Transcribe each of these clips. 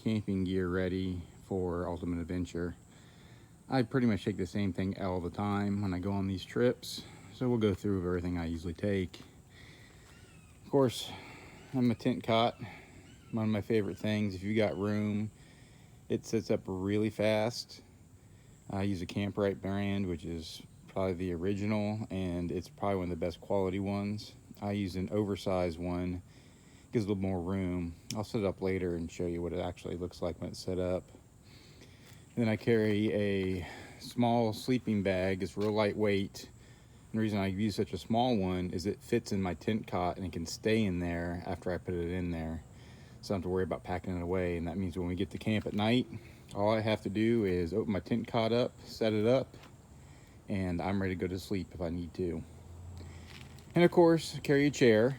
camping gear ready for Ultimate Adventure. I pretty much take the same thing all the time when I go on these trips, so we'll go through everything I usually take. Of course, I'm a tent cot. One of my favorite things. If you got room, it sets up really fast. I use a Camprite brand, which is probably the original, and it's probably one of the best quality ones. I use an oversized one. Gives a little more room. I'll set it up later and show you what it actually looks like when it's set up. And then I carry a small sleeping bag. It's real lightweight. And the reason I use such a small one is it fits in my tent cot and it can stay in there after I put it in there. So I don't have to worry about packing it away. And that means when we get to camp at night, all I have to do is open my tent cot up, set it up, and I'm ready to go to sleep if I need to. And of course, carry a chair.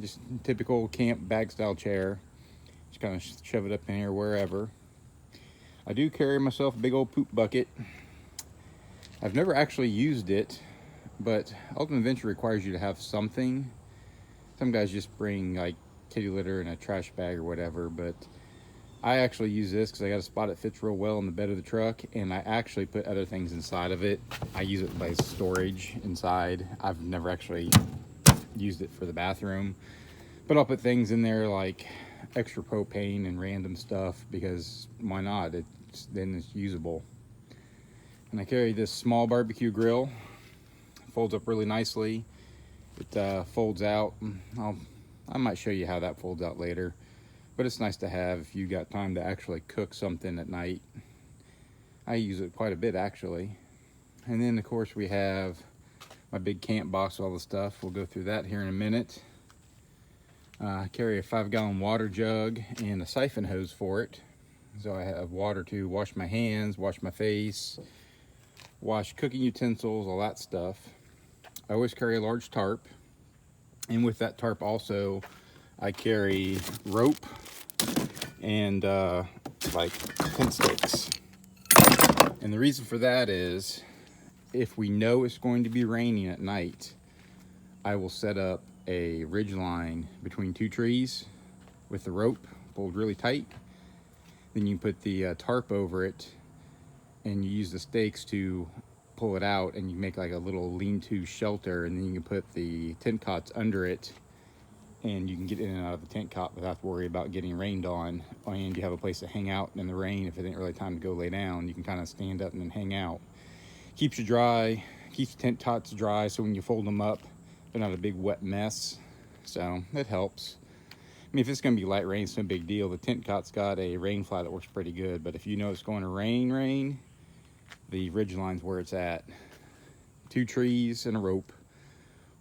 Just typical camp bag style chair. Just kind of shove it up in here wherever. I do carry myself a big old poop bucket. I've never actually used it, but Ultimate Adventure requires you to have something. Some guys just bring like kitty litter and a trash bag or whatever, but I actually use this because I got a spot that fits real well in the bed of the truck, and I actually put other things inside of it. I use it as storage inside. I've never actually used it for the bathroom, but I'll put things in there like extra propane and random stuff because why not? Then it's usable. And I carry this small barbecue grill. It folds up really nicely. It folds out. I might show you how that folds out later, but it's nice to have if you got time to actually cook something at night. I use it quite a bit actually. And then of course we have my big camp box with all the stuff. We'll go through that here in a minute. I carry a 5-gallon water jug and a siphon hose for it. So I have water to wash my hands, wash my face, wash cooking utensils, all that stuff. I always carry a large tarp. And with that tarp also, I carry rope and like tent stakes. And the reason for that is, if we know it's going to be raining at night, I will set up a ridge line between two trees with the rope pulled really tight. Then you put the tarp over it and you use the stakes to pull it out, and you make like a little lean-to shelter, and then you can put the tent cots under it and you can get in and out of the tent cot without to worry about getting rained on, and you have a place to hang out in the rain. If it ain't really time to go lay down, you can kind of stand up and then hang out. Keeps you dry, keeps the tent cots dry, so when you fold them up, they're not a big wet mess. So it helps. I mean, if it's gonna be light rain, it's no big deal. The tent cot's got a rain fly that works pretty good, but if you know it's going to rain, the ridge line's where it's at. 2 trees and a rope.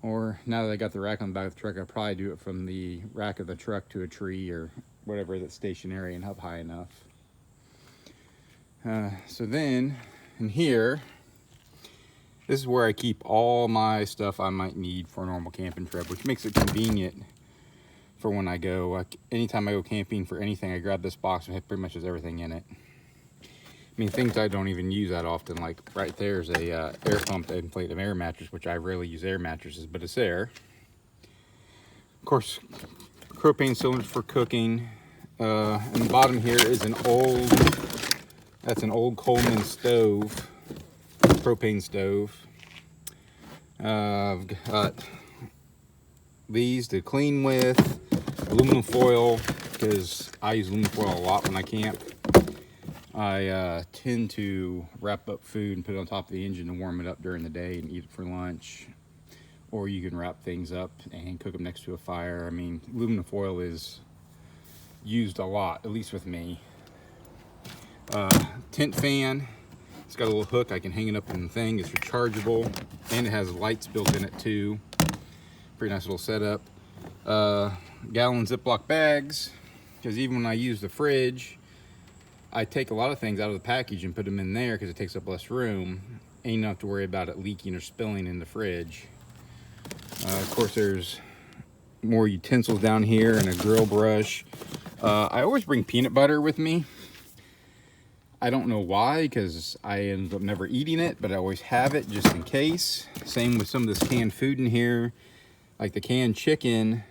Or now that I got the rack on the back of the truck, I'll probably do it from the rack of the truck to a tree or whatever that's stationary and up high enough. So then, in here, this is where I keep all my stuff I might need for a normal camping trip, which makes it convenient for when I go. Anytime I go camping for anything, I grab this box and it pretty much has everything in it. I mean, things I don't even use that often, like right there's a air pump to inflate an air mattress, which I rarely use air mattresses, but it's there. Of course, propane cylinders for cooking. And the bottom here is that's an old Coleman stove, propane stove. I've got these to clean with, aluminum foil, because I use aluminum foil a lot when I camp. I tend to wrap up food and put it on top of the engine and warm it up during the day and eat it for lunch. Or you can wrap things up and cook them next to a fire. I mean, aluminum foil is used a lot, at least with me. Tent fan. It's got a little hook. I can hang it up in the thing. It's rechargeable. And it has lights built in it too. Pretty nice little setup. Gallon Ziploc bags. Because even when I use the fridge, I take a lot of things out of the package and put them in there because it takes up less room. And you don't have to worry about it leaking or spilling in the fridge. Of course, there's more utensils down here and a grill brush. I always bring peanut butter with me. I don't know why, because I end up never eating it, but I always have it just in case. Same with some of this canned food in here. Like the canned chicken,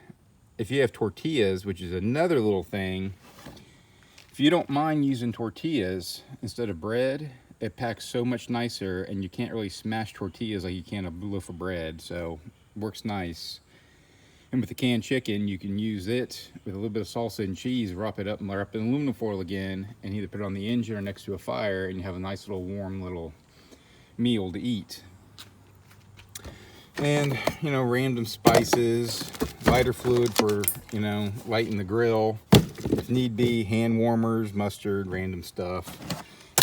if you have tortillas, which is another little thing, If you don't mind using tortillas instead of bread, it packs so much nicer, and you can't really smash tortillas like you can a loaf of bread, so works nice. And with the canned chicken, you can use it with a little bit of salsa and cheese, wrap it up and wrap it in aluminum foil again, and either put it on the engine or next to a fire, and you have a nice little warm little meal to eat. And, you know, random spices, lighter fluid for, you know, lighting the grill. If need be, hand warmers, mustard, random stuff.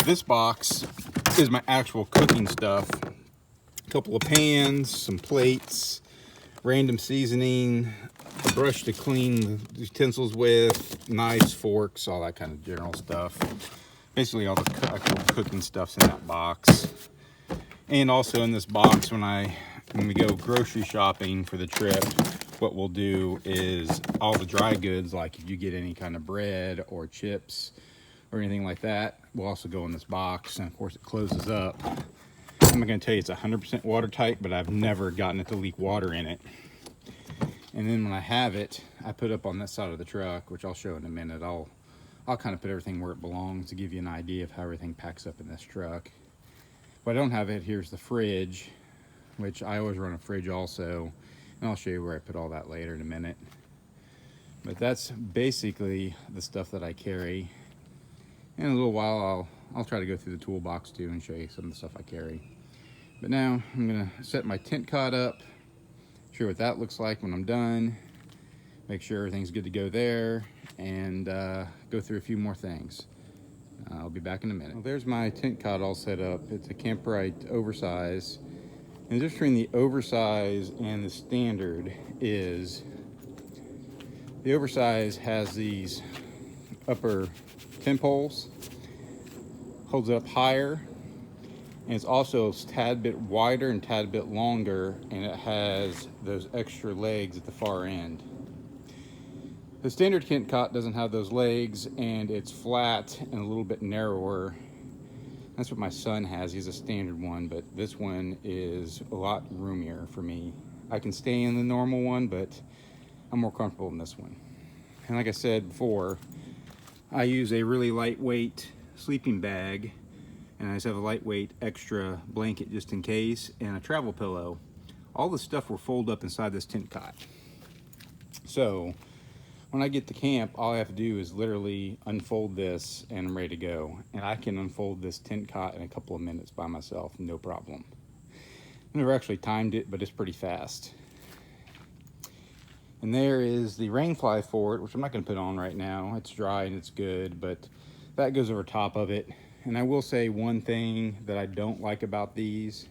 This box is my actual cooking stuff. A couple of pans, some plates, random seasoning, a brush to clean the utensils with, knives, forks, all that kind of general stuff. Basically all the actual cooking stuff's in that box. And also in this box, when we go grocery shopping for the trip, what we'll do is all the dry goods, like if you get any kind of bread or chips or anything like that, will also go in this box. And of course it closes up. I'm not going to tell you it's 100% watertight, but I've never gotten it to leak water in it. And then when I have it, I put it up on this side of the truck, which I'll show in a minute. I'll kind of put everything where it belongs to give you an idea of how everything packs up in this truck. If I don't have it, here's the fridge, which I always run a fridge also. And I'll show you where I put all that later in a minute. But that's basically the stuff that I carry. In a little while, I'll try to go through the toolbox too and show you some of the stuff I carry. But now I'm gonna set my tent cot up, show what that looks like when I'm done, make sure everything's good to go there, and go through a few more things. I'll be back in a minute. Well, there's my tent cot all set up. It's a Camprite oversize. And the difference between the oversize and the standard is the oversize has these upper tent poles, holds it up higher, and it's also a tad bit wider and tad bit longer, and it has those extra legs at the far end. The standard tent cot doesn't have those legs, and it's flat and a little bit narrower. That's what my son has. He's a standard one, but this one is a lot roomier for me. I can stay in the normal one, but I'm more comfortable in this one. And like I said before, I use a really lightweight sleeping bag, and I just have a lightweight extra blanket just in case, and a travel pillow. All the stuff will fold up inside this tent cot. So when I get to camp, all I have to do is literally unfold this and I'm ready to go. And I can unfold this tent cot in a couple of minutes by myself, no problem. I never actually timed it, but it's pretty fast. And there is the rain fly for it, which I'm not going to put on right now. It's dry and it's good, but that goes over top of it. And I will say one thing that I don't like about these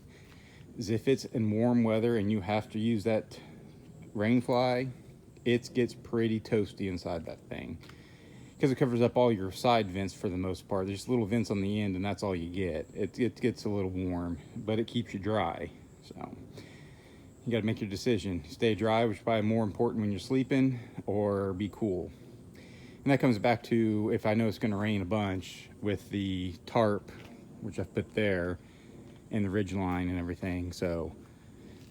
is if it's in warm weather and you have to use that rain fly, it gets pretty toasty inside that thing because it covers up all your side vents for the most part. There's little vents on the end, and that's all you get. It gets a little warm, but it keeps you dry. So you got to make your decision. Stay dry, which is probably more important when you're sleeping, or be cool. And that comes back to if I know it's going to rain a bunch with the tarp, which I've put there, and the ridge line and everything. So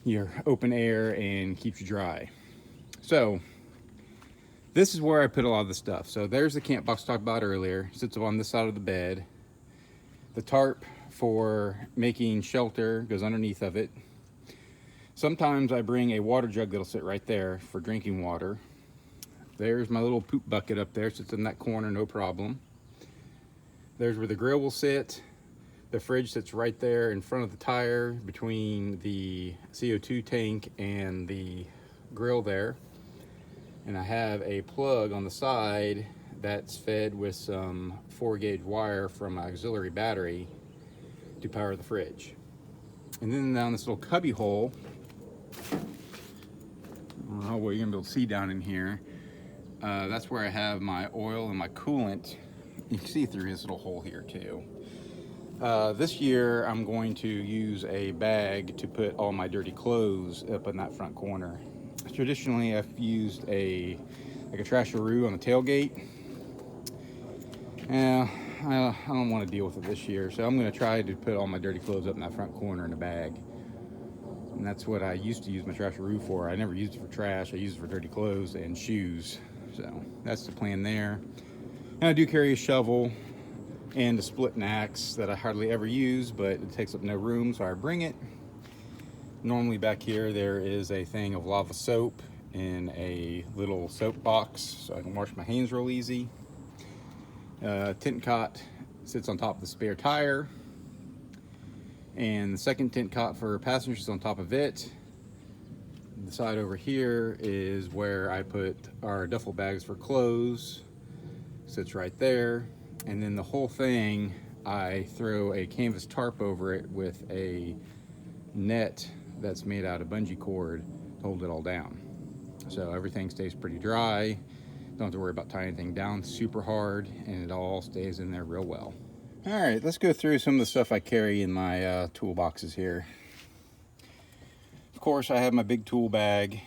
you're open air and keeps you dry. So this is where I put a lot of the stuff. So there's the camp box I talked about earlier. It sits on this side of the bed. The tarp for making shelter goes underneath of it. Sometimes I bring a water jug that'll sit right there for drinking water. There's my little poop bucket up there. Sits in that corner, no problem. There's where the grill will sit. The fridge sits right there in front of the tire between the CO2 tank and the grill there. And I have a plug on the side that's fed with some 4-gauge wire from my auxiliary battery to power the fridge. And then down this little cubby hole, I don't know what you're gonna be able to see down in here. That's where I have my oil and my coolant. You can see through this little hole here too. This year I'm going to use a bag to put all my dirty clothes up in that front corner. Traditionally, I've used like a trasharoo on the tailgate. I don't want to deal with it this year, so I'm going to try to put all my dirty clothes up in that front corner in a bag. And that's what I used to use my trasharoo for. I never used it for trash. I used it for dirty clothes and shoes. So that's the plan there. And I do carry a shovel and a split axe that I hardly ever use, but it takes up no room, so I bring it. Normally back here there is a thing of lava soap in a little soap box, so I can wash my hands real easy. Tent cot sits on top of the spare tire, and the second tent cot for passengers is on top of it. The side over here is where I put our duffel bags for clothes, sits right there. And then the whole thing, I throw a canvas tarp over it with a net that's made out of bungee cord to hold it all down. So everything stays pretty dry. Don't have to worry about tying anything down super hard, and it all stays in there real well. All right, let's go through some of the stuff I carry in my toolboxes here. Of course, I have my big tool bag.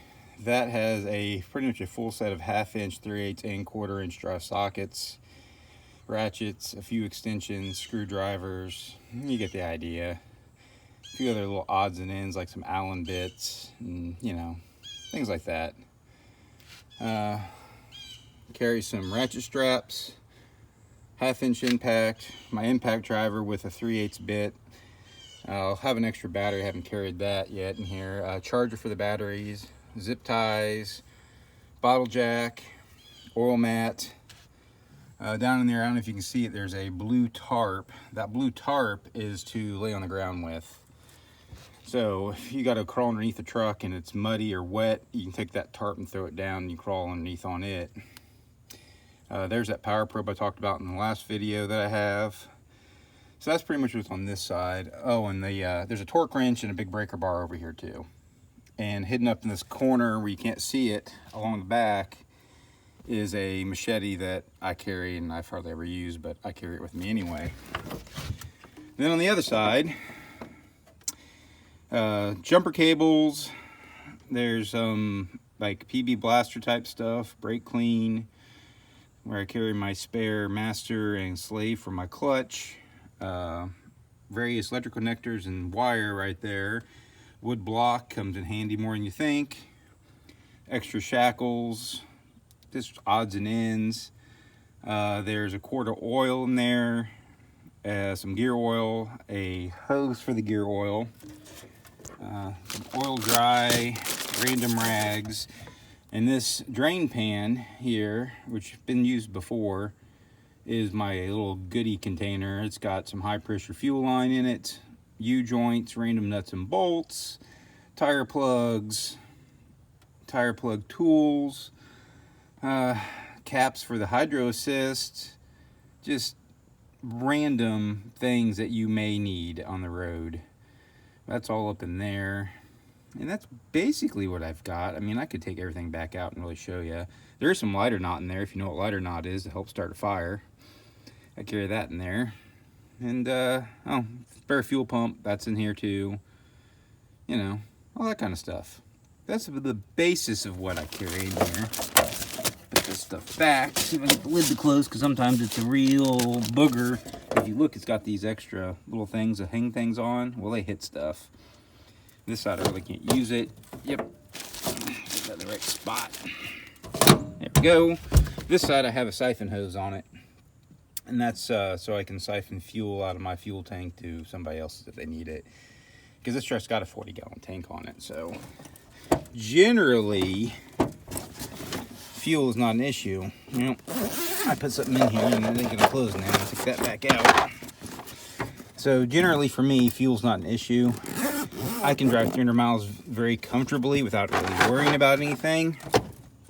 That has pretty much a full set of 1/2 inch, 3/8 and 1/4 inch drive sockets, ratchets, a few extensions, screwdrivers. You get the idea. A few other little odds and ends like some Allen bits and, you know, things like that. Carry some ratchet straps, 1/2 inch impact, my impact driver with a 3/8 bit. I'll have an extra battery, I haven't carried that yet in here. Charger for the batteries, zip ties, bottle jack, oil mat. Down in there, I don't know if you can see it, there's a blue tarp. That blue tarp is to lay on the ground with. So if you got to crawl underneath the truck and it's muddy or wet, you can take that tarp and throw it down and you crawl underneath on it. There's that power probe I talked about in the last video that I have. So that's pretty much what's on this side. Oh, and there's a torque wrench and a big breaker bar over here too. And hidden up in this corner where you can't see it along the back is a machete that I carry and I've hardly ever used, but I carry it with me anyway. Then on the other side, jumper cables. There's like PB blaster type stuff, brake clean, where I carry my spare master and slave for my clutch. Various electrical connectors and wire right there. Wood block comes in handy more than you think. Extra shackles, just odds and ends. There's a quart of oil in there, some gear oil, a hose for the gear oil, some oil dry, random rags, and this drain pan here, which has been used before, is my little goodie container. It's got some high pressure fuel line in it, U-joints, random nuts and bolts, tire plugs, tire plug tools, caps for the hydro assist, just random things that you may need on the road. That's all up in there. And that's basically what I've got. I mean, I could take everything back out and really show you. There's some lighter knot in there, if you know what lighter knot is, to help start a fire. I carry that in there. And, oh, spare fuel pump, that's in here too. You know, all that kind of stuff. That's the basis of what I carry in here. Put this stuff back, see if I get the lid to close, because sometimes it's a real booger. If you look, it's got these extra little things that hang things on. Well, they hit stuff. This side I really can't use it. Yep, get that in the right spot. There we go. This side I have a siphon hose on it. And that's so I can siphon fuel out of my fuel tank to somebody else's if they need it. Because this truck's got a 40-gallon tank on it. So generally, fuel is not an issue. You know, I put something in here and they're gonna close now. I'll take that back out. So generally for me, fuel's not an issue. I can drive 300 miles very comfortably without really worrying about anything.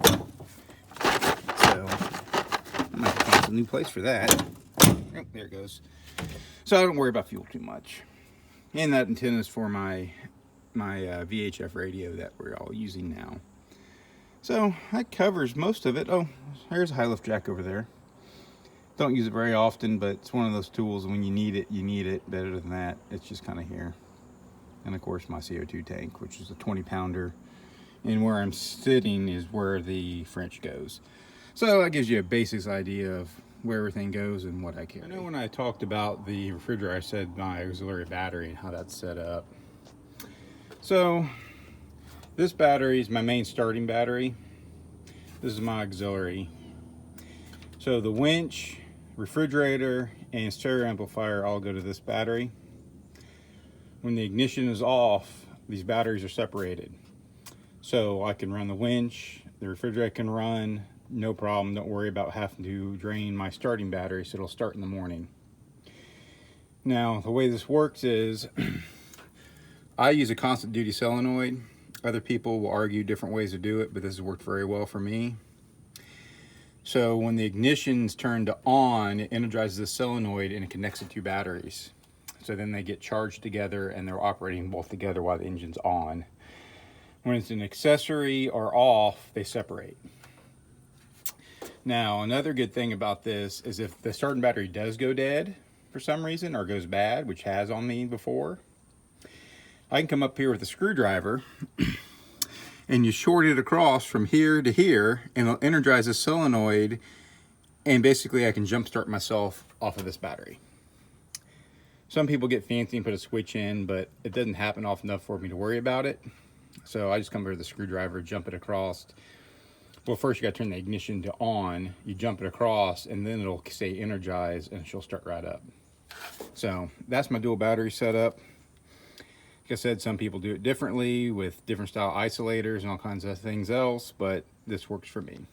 So I might find a new place for that. Oh, there it goes. So I don't worry about fuel too much. And that antenna is for my VHF radio that we're all using now. So that covers most of it. Oh, there's a high lift jack over there. Don't use it very often, but it's one of those tools when you need it, you need it. Better than that, it's just kind of here. And of course my CO2 tank, which is a 20-pounder. And where I'm sitting is where the French goes. So that gives you a basic idea of where everything goes and what I carry. I know when I talked about the refrigerator, I said my auxiliary battery and how that's set up. So this battery is my main starting battery. This is my auxiliary. So the winch, refrigerator, and stereo amplifier all go to this battery. When the ignition is off, these batteries are separated. So I can run the winch, the refrigerator can run, no problem. Don't worry about having to drain my starting battery, so it'll start in the morning. Now, the way this works is I use a constant duty solenoid. Other people will argue different ways to do it, but this has worked very well for me. So when the ignition's turned to on, it energizes the solenoid and it connects the two batteries. So then they get charged together and they're operating both together while the engine's on. When it's an accessory or off, they separate. Now, another good thing about this is if the starting battery does go dead for some reason or goes bad, which has on me before, I can come up here with a screwdriver and you short it across from here to here and it'll energize the solenoid, and basically I can jump start myself off of this battery. Some people get fancy and put a switch in, but it doesn't happen often enough for me to worry about it. So I just come over with a screwdriver, jump it across. Well, first you gotta turn the ignition to on, you jump it across, and then it'll say energized and she'll start right up. So that's my dual battery setup. Like I said, some people do it differently with different style isolators and all kinds of things else, but this works for me.